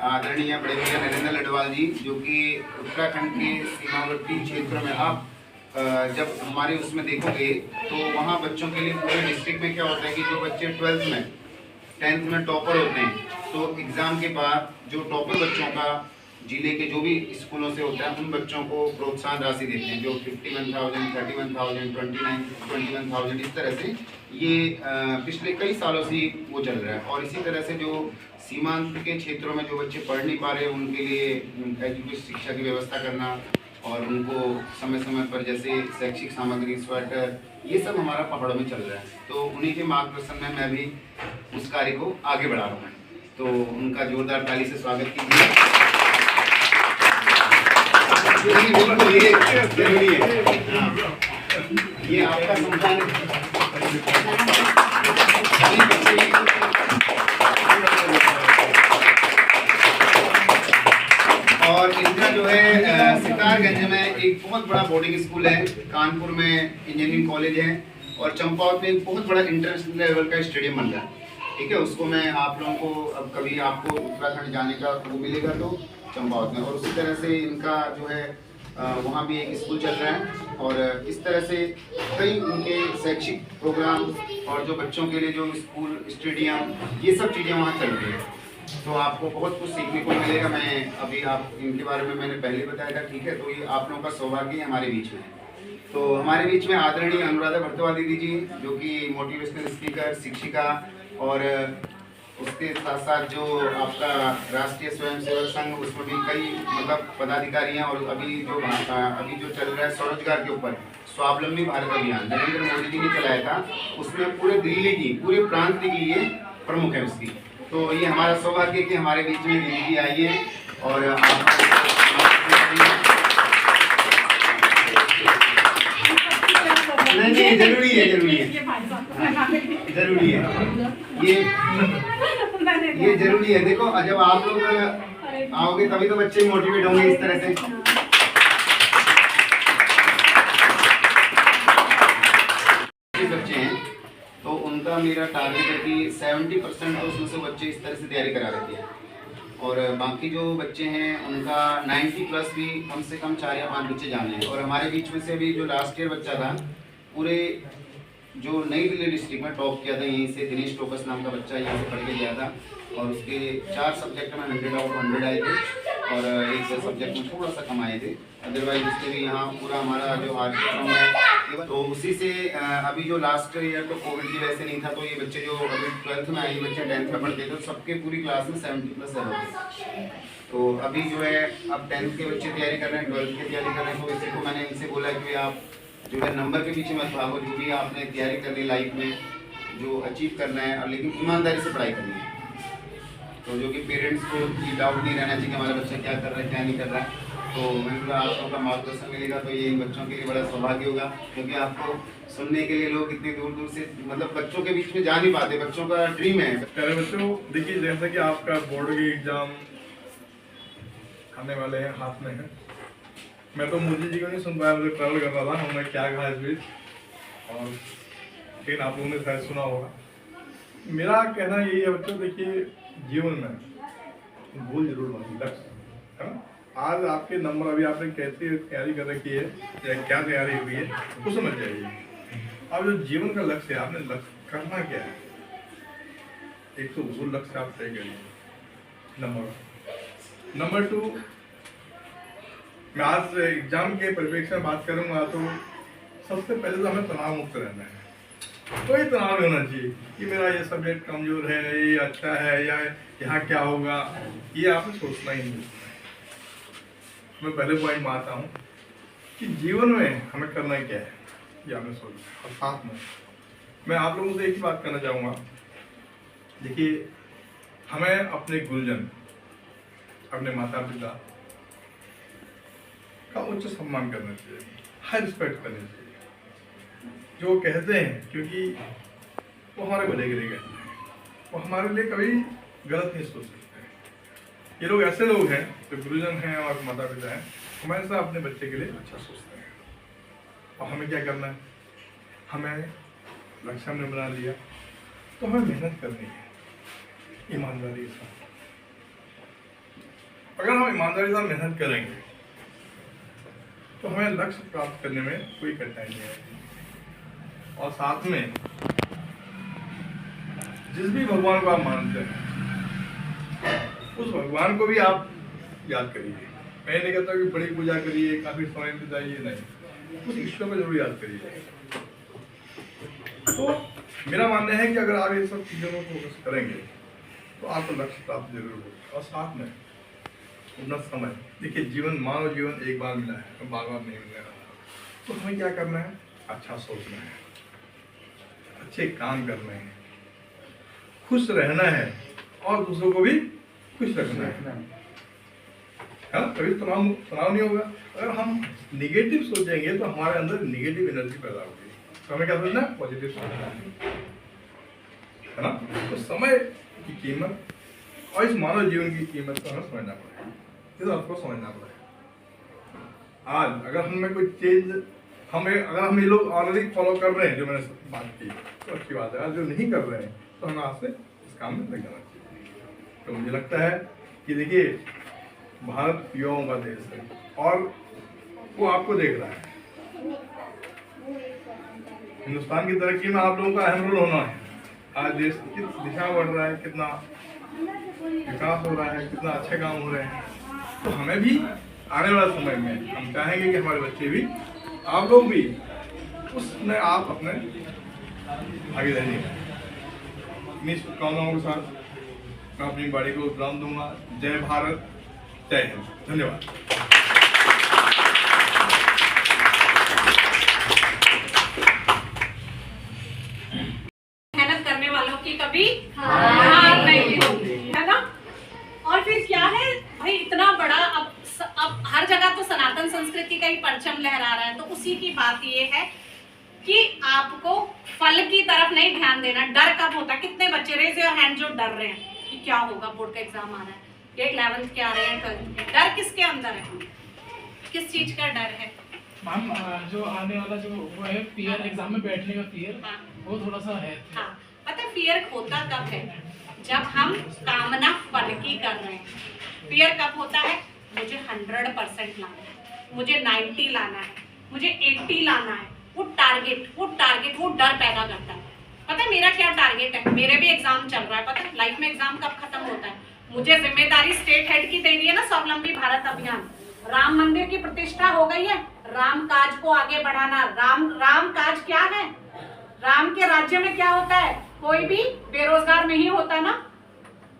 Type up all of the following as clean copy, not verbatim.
आदरणीय बड़े भैया नरेंद्र लडवाल जी, जो कि उत्तराखंड के सीमावर्ती क्षेत्र में आप जब हमारे उसमें देखोगे तो वहाँ बच्चों के लिए पूरे डिस्ट्रिक्ट में क्या होता है कि जो बच्चे 12th में 10th में टॉपर होते हैं, तो एग्ज़ाम के बाद जो टॉपर बच्चों का जिले के जो भी स्कूलों से होता है, उन बच्चों को प्रोत्साहन राशि देते हैं, जो 51,000, 31,000, 21,000 इस तरह से ये पिछले कई सालों से वो चल रहा है। और इसी तरह से जो सीमांत के क्षेत्रों में जो बच्चे पढ़ नहीं पा रहे हैं, उनके लिए एजुकेशन शिक्षा की व्यवस्था करना और उनको समय समय पर जैसे शैक्षिक सामग्री, स्वेटर, ये सब हमारा पहाड़ों में चल रहा है। तो उन्हीं के मार्गदर्शन में मैं भी उस कार्य को आगे बढ़ा रहा हूँ। तो उनका जोरदार ताली से स्वागत कीजिए। ये जरूरी है, ये आपका सम्मान और इनका जो है सितारगंज में एक बहुत बड़ा बोर्डिंग स्कूल है, कानपुर में इंजीनियरिंग कॉलेज है और चंपावत में एक बहुत बड़ा इंटरनेशनल लेवल का स्टेडियम बन रहा है। ठीक है, उसको मैं आप लोगों को अब कभी आपको उत्तराखंड जाने का वो मिलेगा तो चंपावत में। और उसी तरह से इनका जो है वहाँ भी एक स्कूल चल रहा है और इस तरह से कई उनके शैक्षिक प्रोग्राम और जो बच्चों के लिए जो स्कूल, स्टेडियम, ये सब चीज़ें वहाँ चल रही है। तो आपको बहुत कुछ सीखने को मिलेगा। मैं अभी आप इनके बारे में मैंने पहले बताया था, ठीक है। तो ये आप लोगों का सौभाग्य है हमारे बीच में। तो हमारे बीच में आदरणीय अनुराधा भट्टवाल दीदी जी, जो कि मोटिवेशनल स्पीकर, शिक्षिका और उसके साथ साथ जो आपका राष्ट्रीय स्वयंसेवक संघ, उसमें भी कई मतलब पदाधिकारी हैं। और अभी जो चल रहा है स्वरोजगार के ऊपर स्वावलंबी भारत अभियान नरेंद्र मोदी जी ने चलाया था, उसमें पूरे दिल्ली की, पूरे प्रांत की ये प्रमुख है उसकी। तो ये हमारा सौभाग्य कि हमारे बीच में दीदी जी आई है और नहीं जरूरी है, जरूरी है ये जरूरी है। देखो, जब आप लोग आओगे तभी तो बच्चे मोटिवेट होंगे इस तरह से। बच्चे हैं तो उनका मेरा टारगेट है कि 70% तो उसमें से बच्चे इस तरह से तैयारी करा लेते हैं और बाकी जो बच्चे हैं उनका 90+ भी कम से कम 4 या 5 बच्चे जाने हैं। और हमारे बीच में से अभी जो लास्ट ईयर बच्चा था, पूरे जो नई दिल्ली डिस्ट्रिक्ट में टॉप किया था, यहीं से दिनेश टोपस नाम का बच्चा यहाँ से पढ़ के गया था और उसके 4 सब्जेक्ट में 100/100 आए थे और एक सब्जेक्ट में थोड़ा सा कम आए थे। अदरवाइज उसके भी यहाँ पूरा हमारा जो कार्यक्रम है, तो उसी से अभी जो लास्ट ईयर तो कोविड की वजह से नहीं था, तो ये बच्चे जो अभी 12th में आए, ये बच्चे 10th में पढ़ते थे, तो सबके पूरी क्लास में 70+ थे। तो अभी जो है अब 10th के बच्चे तैयारी कर रहे हैं, 12th की तैयारी कर रहे हैं। तो इसी को मैंने इनसे बोला कि आप जो है नंबर के पीछे मत भागो, जो भी आपने तैयारी करनी लाइफ में, जो अचीव करना है, और लेकिन ईमानदारी से पढ़ाई करनी है। तो जो कि पेरेंट्स को ये डाउट नहीं रहना चाहिए कि हमारा बच्चा क्या कर रहा है, क्या नहीं कर रहा है। तो मैंने बोला आप सबका मार्गदर्शन मिलेगा तो ये इन बच्चों के लिए बड़ा सौभाग्य होगा, क्योंकि आपको सुनने के लिए लोग इतनी दूर दूर से मतलब बच्चों के बीच में जा नहीं पाते। बच्चों का ड्रीम है। प्यारे बच्चों, देखिए जैसा कि आपका बोर्ड के एग्जाम आने वाले हैं, हाथ में है। मैं तो मोदी जी को नहीं सुन पाया, मुझे ट्रैवल कर रहा था, हमने क्या कहा इस बीच, और लेकिन आप लोगों ने शायद सुना होगा। मेरा कहना यही है बच्चों, देखिए जीवन में भूल जरूर मत, लक्ष्य है ना। आज आपके नंबर, अभी आपने कैसी तैयारी कर रखी है या क्या तैयारी हुई है, वो समझ जाइए। अब जो जीवन का लक्ष्य है, आपने लक्ष्य करना क्या है, एक तो वो लक्ष्य आप तय करिए। नंबर 2, मैं आज एग्जाम के परिप्रेक्ष्य में बात करूंगा तो सबसे पहले तो हमें तनाव मुक्त रहना है। कोई तनाव नहीं होना चाहिए कि मेरा ये सब्जेक्ट कमजोर है, ये अच्छा है, या यहाँ क्या होगा, ये आपने सोचना ही नहीं। मैं पहले पॉइंट में आता हूँ कि जीवन में हमें करना क्या है, ये आपने सोचा। और साथ में मैं आप लोगों से एक ही बात करना चाहूँगा, देखिए हमें अपने गुरुजन, अपने माता पिता का उच्च सम्मान करना चाहिए, हाई रिस्पेक्ट करनी चाहिए। जो कहते हैं, क्योंकि वो हमारे भले के लिए कहते हैं, वो हमारे लिए कभी गलत नहीं सोच सकते। ये लोग ऐसे लोग हैं जो गुरुजन हैं और माता पिता हैं, हमेशा अपने बच्चे के लिए अच्छा सोचते हैं। और हमें क्या करना है, हमें लक्ष्य हमने बना लिया तो हमें मेहनत करनी है ईमानदारी के साथ। अगर हम ईमानदारी से मेहनत करेंगे तो हमें लक्ष्य प्राप्त करने में कोई कठिनाई नहीं आएगी। और साथ में जिस भी भगवान को आप मानते हैं उस भगवान को भी आप याद करिए। मैं नहीं कहता कि बड़ी पूजा करिए, काफी समय बिताइए, नहीं, उस ईश्वर को जरूर याद करिए। तो मेरा मानना है कि अगर आप ये सब चीजों को फोकस करेंगे तो आपको लक्ष्य प्राप्त जरूर होगा। और साथ में अपना समय, देखिए जीवन, मानव जीवन एक बार मिला है, तो बार बार नहीं मिलने वाला। तो हमें क्या करना है? अच्छा सोचना है, अच्छे काम करने हैं, खुश रहना है और दूसरों को भी खुश रखना है। कभी तनाव नहीं होगा। अगर हम निगेटिव सोचेंगे तो हमारे अंदर निगेटिव एनर्जी पैदा होगी। तो हमें क्या सोचना है? पॉजिटिव सोचना है ना। तो समय की कीमत और इस मानव जीवन की कीमत को हमें समझना पड़ेगा, इस बात को समझना पड़ेगा। आज अगर हमें कोई चीज अगर हम ये लोग ऑलरेडी फॉलो कर रहे हैं जो मैंने बात की, तो अच्छी बात है। आज जो नहीं कर रहे हैं तो हमें आज से इस काम में लग जाना चाहिए। तो मुझे लगता है कि देखिए भारत युवाओं का देश है और वो आपको देख रहा है। हिंदुस्तान की तरक्की में आप लोगों का अहम रोल होना है। आज देश किस दिशा में बढ़ रहा है, कितना विकास हो रहा है, कितना अच्छे काम हो रहे हैं। तो हमें भी आने वाले समय में हम चाहेंगे कि हमारे बच्चे भी, आप लोग भी उसमें आप अपने भागीदारी इतनी शुभकामनाओं के साथ मैं अपनी बाड़ी को विराम दूंगा। जय भारत, जय हिंद, धन्यवाद। मेहनत करने वालों की कभी हार नहीं होती, है ना। और फिर क्या है भाई, इतना बड़ा अब हर जगह तो सनातन संस्कृति का ही परचम लहरा रहा है। तो उसी की बात ये है कि आपको फल की तरफ नहीं ध्यान देना। डर कब होता है? कितने बच्चे रेज योर हैंड जो डर रहे हैं कि क्या होगा, बोर्ड का एग्जाम आ रहा है, ये 11th के आ रहे हैं, 12th के। डर किसके अंदर है? किस चीज का डर है? मैम जो आने वाला जो वो है फियर, एग्जाम में बैठने का फियर, हाँ। वो थोड़ा सा है। हाँ, पता है फियर होता कब है? जब हम कामना फल की कर रहे हैं। फियर कब होता है? मुझे 100% लाना है, मुझे 90 लाना है, मुझे 80 लाना है। वो टारगेट वो डर पैदा करता है। पता है मेरा क्या टारगेट है? मेरे भी एग्जाम चल रहा है। पता है लाइफ में एग्जाम कब खत्म होता है? मुझे जिम्मेदारी स्टेट हेड की दे दी है ना, स्वावलंबी भारत अभियान। राम मंदिर की प्रतिष्ठा हो गई है, राम काज को आगे बढ़ाना। राम काज क्या है? राम के राज्य में क्या होता है? कोई भी बेरोजगार नहीं होता ना,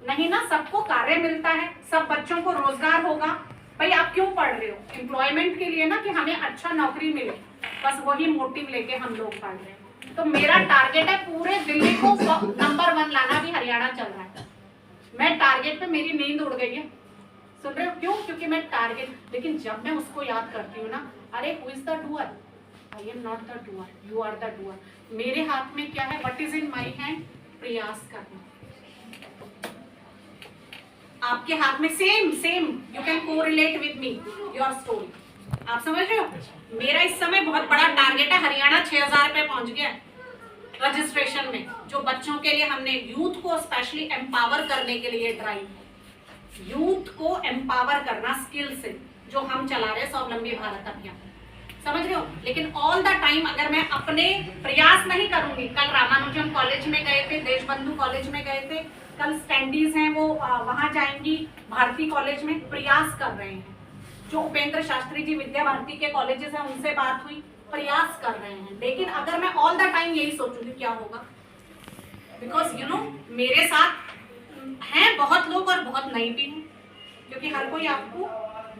नहीं ना, सबको कार्य मिलता है, सब बच्चों को रोजगार होगा। भाई आप क्यों पढ़ रहे हो? एम्प्लॉयमेंट के लिए ना, कि हमें अच्छा नौकरी मिले, बस वही मोटिव लेके हम लोग पढ़ रहे हैं। तो मेरा टारगेट है पूरे दिल्ली को नंबर 1 लाना। भी हरियाणा चल रहा है, मैं टारगेट पे, मेरी नींद उड़ गई है। सुन रहे हो क्यों? क्योंकि मैं टारगेट, लेकिन जब मैं उसको याद करती हूँ ना, अरे who is the doer? I am not the doer, you are the doer. मेरे हाथ में क्या है? What is in my hand? प्रयास करना। आपके हाथ में same you can correlate with me your story. आप समझ रहे हो? मेरा इस समय बहुत बड़ा टारगेट है। हरियाणा 6000 पे पहुंच गया रजिस्ट्रेशन में, जो बच्चों के लिए हमने यूथ को स्पेशली एम्पावर करने के लिए ड्राइव, यूथ को एम्पावर करना स्किल से, जो हम चला रहे हैं स्वावलंबी भारत अभियान। समझ रहे हो? लेकिन ऑल द टाइम अगर मैं अपने प्रयास नहीं करूंगी, कल रामानुजम कॉलेज में गए थे, देशबंधु कॉलेज में गए थे, कल स्टैंडीज हैं वो वहां जाएंगी, भारती कॉलेज में प्रयास कर रहे हैं। जो उपेंद्र शास्त्री जी विद्या भारती के कॉलेजेस हैं उनसे बात हुई, प्रयास कर रहे हैं। लेकिन अगर मैं ऑल द टाइम यही सोचूंगी क्या होगा? बिकॉज यू नो मेरे साथ हैं बहुत लोग और बहुत नहीं भी हैं, क्योंकि हर कोई आपको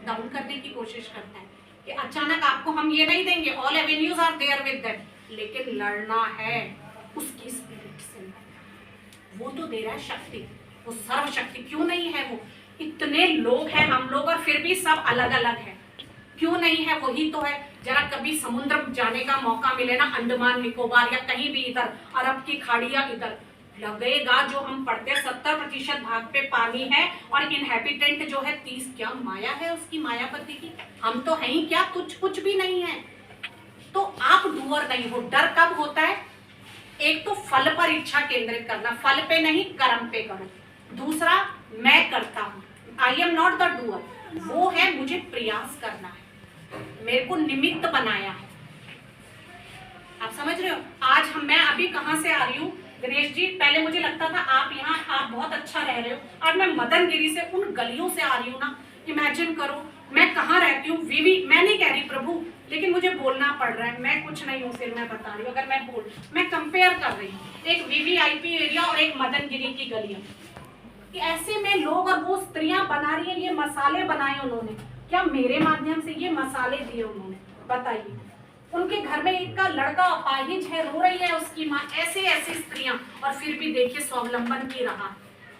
डाउन करने की कोशिश करता है कि अचानक आपको हम ये नहीं देंगे, all avenues are there with that, लेकिन लड़ना है उसकी स्पिरिट से। वो तो दे रहा है शक्ति, वो सर्वशक्ति क्यों नहीं है? वो इतने लोग हैं हम लोग और फिर भी सब अलग अलग है, क्यों नहीं है? वही तो है। जरा कभी समुद्र जाने का मौका मिले ना, अंडमान निकोबार या कहीं भी इधर अरब की खाड़ी या इधर, लगेगा जो हम पढ़ते 70% भाग पे पानी है और इनहैबिटेंट जो है 30। क्या माया है उसकी, मायापति की। हम तो है ही क्या, कुछ भी नहीं है। तो आप डूअर नहीं हो। डर कब होता है? एक तो फल पर इच्छा केंद्रित करना, फल पे नहीं कर्म पे करो। दूसरा मैं करता हूँ, आई एम नॉट द डूअर, वो है मुझे प्रयास करना है, मेरे को निमित्त बनाया है। आप समझ रहे हो? आज मैं अभी कहाँ से आ रही हूँ गणेश जी, पहले मुझे लगता था आप यहाँ आप बहुत अच्छा रह रहे हो, आज मैं मदनगिरी से उन गलियों से आ रही हूँ ना, इमेजिन करो मैं कहाँ रहती हूँ। वीवी मैं नहीं कह रही प्रभु, लेकिन मुझे बोलना पड़ रहा है, मैं कुछ नहीं हूँ, फिर मैं बता रही हूँ, अगर मैं कंपेयर कर रही हूँ एक वीवीआईपी एरिया और एक मदनगिरी की गलियां, कि ऐसे में लोग और वो स्त्रियां बना रही हैं, ये मसाले बनाए उन्होंने, क्या मेरे माध्यम से ये मसाले दिए उन्होंने, बताइए। उनके घर में एक का लड़का अपाहिज है, रो रही है उसकी माँ, ऐसे ऐसी स्त्रियां, और फिर भी देखिए स्वावलंबन की राह,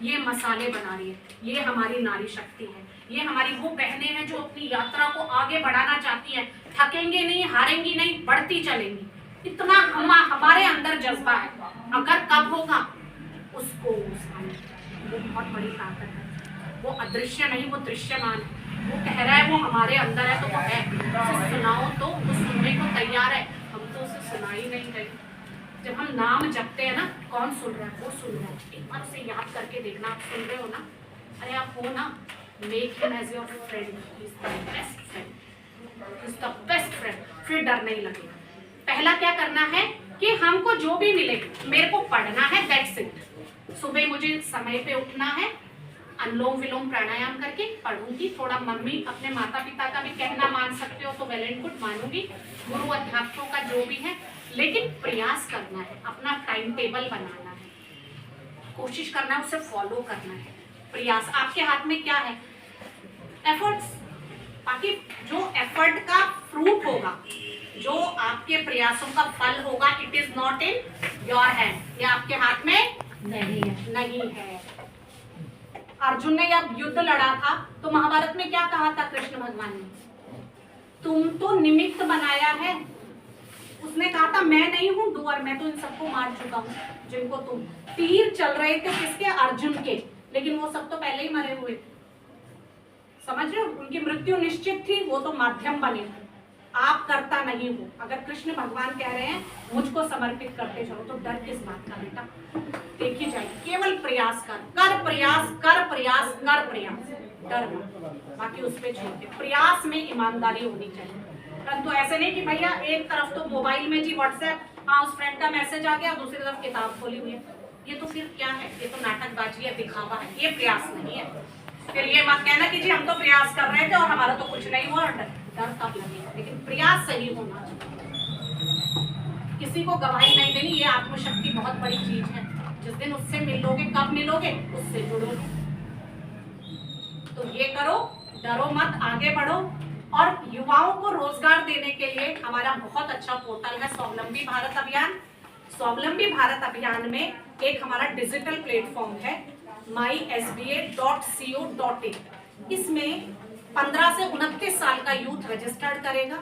ये मसाले बना रही है। ये हमारी नारी शक्ति है, ये हमारी वो बहनें हैं जो अपनी यात्रा को आगे बढ़ाना चाहती हैं, थकेंगे नहीं, हारेंगी नहीं, बढ़ती चलेंगी। इतना हमारे अंदर जज्बा है, अगर कब होगा उसको वो बहुत बड़ी ताकत है, वो अदृश्य नहीं, वो दृश्यमान है। वो कह रहा है वो हमारे अंदर है तो वो है, उसे सुनाओ तो वो सुनने को तैयार है, हम तो उसे सुना ही नहीं रहे। जब हम नाम जपते हैं ना, कौन सुन रहा है? वो सुन रहा है। एक बार से याद करके देखना, आप सुन रहे हो ना? अरे आप हो ना, make him as your friend, he is the best friend, he is the best friend, फिर डर नहीं लगेगा। पहला क्या करना है कि हमको जो भी मिले, मेरे को पढ़ना है, दैट्स इट। सुबह मुझे समय पे उठना है, अनुलोम विलोम प्राणायाम करके पढ़ूंगी, थोड़ा मम्मी अपने माता पिता का भी कहना मान सकते हो तो वेल एंड गुड, मानूंगी, गुरु अध्यापकों का जो भी है, लेकिन प्रयास करना है, अपना टाइम टेबल बनाना है, कोशिश करना है, उसे फॉलो करना है। प्रयास आपके हाथ में क्या है? एफर्ट्स। बाकी जो एफर्ट का फ्रूट होगा, जो आपके प्रयासों का फल होगा, it is not in your hand, ये आपके हाथ में नहीं है। अर्जुन ने जब युद्ध लड़ा था तो महाभारत में क्या कहा था कृष्ण भगवान ने? तुम तो निमित्त बनाया है। उसने कहा था मैं नहीं हूं डूअर, मैं तो इन सबको मार चुका हूं जिनको तुम, तीर चल रहे थे किसके? अर्जुन के, लेकिन वो सब तो पहले ही मरे हुए थे। समझ रहे हो? उनकी मृत्यु निश्चित थी, वो तो माध्यम बने थे। आप करता नहीं हो। अगर कृष्ण भगवान कह रहे हैं मुझको समर्पित करते चलो, तो डर किस बात का बेटा? देखी जाएगी, केवल प्रयास कर प्रयास कर प्रयास कर प्रयास, डर मत, बाकी उस पे छोड़ दे। प्रयास में ईमानदारी होनी चाहिए, परंतु ऐसे नहीं कि भैया एक तरफ तो मोबाइल में जी व्हाट्सएप, हाँ उस फ्रेंड का मैसेज आ गया, दूसरी तरफ किताब खोली हुई है, ये तो फिर क्या है? ये तो नाटकबाजी है, दिखावा है, ये प्रयास नहीं है। फिर ये मत कहना कि जी हम तो प्रयास कर रहे थे और हमारा तो कुछ नहीं हुआ, डर तब लगेगा, लेकिन प्रयास सही होना चाहिए। किसी को गवाही नहीं देनी, ये आत्मशक्ति बहुत बड़ी चीज है। जिस दिन उससे मिलोगे, कब मिलोगे? उससे जुड़ो, तो ये करो, डरो मत, आगे बढ़ो। और युवाओं को रोजगार देने के लिए हमारा बहुत अच्छा पोर्टल है स्वावलंबी भारत अभियान। स्वावलंबी भारत अभियान में एक हमारा डिजिटल प्लेटफॉर्म है mysba.co.in। इसमें 15 से 29 साल का यूथ रजिस्टर्ड करेगा।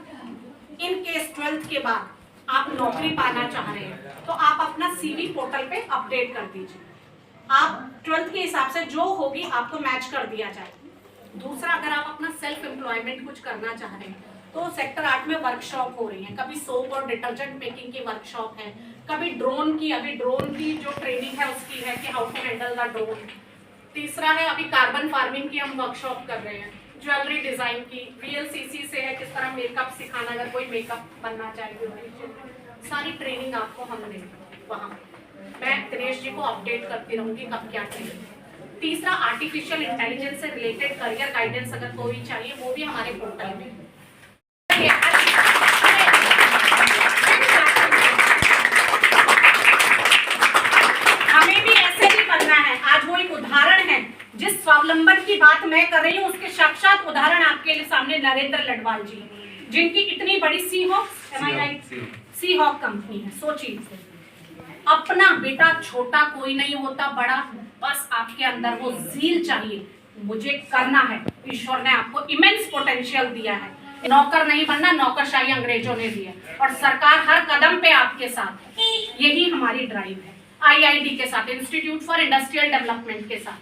इन केस 12th के बाद आप नौकरी पाना चाह रहे हैं तो आप अपना सीवी पोर्टल पे अपडेट कर दीजिए। आप 12th के हिसाब से जो होगी आपको मैच कर दिया जाए। दूसरा, अगर आप अपना सेल्फ एम्प्लॉयमेंट कुछ करना चाह रहे हैं तो सेक्टर 8 में वर्कशॉप हो रही है। कभी सोप और डिटर्जेंट मेकिंग की वर्कशॉप है, कभी ड्रोन की, अभी ड्रोन की जो ट्रेनिंग है उसकी है कि how to handle the drone. तीसरा है अभी कार्बन फार्मिंग की हम वर्कशॉप कर रहे हैं, ज्वेलरी डिजाइन की, VLCC से है किस तरह मेकअप सिखाना, अगर कोई मेकअप बनना चाहे, सारी ट्रेनिंग आपको हम देंगे वहाँ। मैं दिनेश जी को अपडेट करती रहूंगी कब क्या ट्रेनिंग। तीसरा, आर्टिफिशियल इंटेलिजेंस से रिलेटेड करियर गाइडेंस अगर कोई चाहिए वो भी हमारे पोर्टल में। हमें भी ऐसे ही बनना है। आज वो एक उदाहरण है, जिस स्वावलंबन की बात मैं कर रही हूँ उसके साक्षात उदाहरण आपके लिए सामने नरेंद्र लडवाल जी, जिनकी इतनी बड़ी सी हॉक कंपनी है। सोचिए, अपना बेटा छोटा कोई नहीं होता, बड़ा, बस आपके अंदर वो ज़ील चाहिए, मुझे करना है। ईश्वर ने आपको इमेंस पोटेंशियल दिया है, नौकर नहीं बनना, नौकरशाही अंग्रेजों ने दी है, और सरकार हर कदम पे आपके साथ। यही हमारी ड्राइव है, IID के साथ, इंस्टीट्यूट फॉर इंडस्ट्रियल डेवलपमेंट के साथ।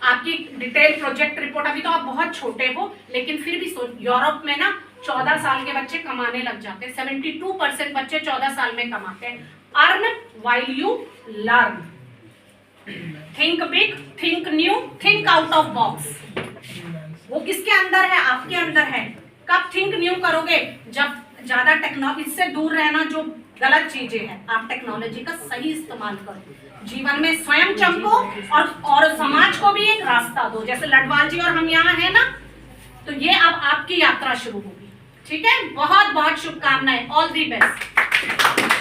आपकी डिटेल प्रोजेक्ट रिपोर्ट, अभी तो आप बहुत छोटे हो लेकिन फिर भी यूरोप में ना 14 साल के बच्चे कमाने लग जाते हैं, 72% बच्चे 14 साल में कमाते हैं। Earn while you learn. Think big, think new, think out of box. वो किसके अंदर है? आपके अंदर है। कब थिंक न्यू करोगे? जब ज्यादा टेक्नोलॉजी से दूर रहना, जो गलत चीजें हैं, आप टेक्नोलॉजी का सही इस्तेमाल करो, जीवन में स्वयं चमको और समाज को भी एक रास्ता दो। जैसे लडवाल जी और हम यहाँ हैं ना, तो ये अब आपकी यात्रा शुरू होगी। ठीक है, बहुत बहुत शुभकामनाएं, ऑल दी बेस्ट।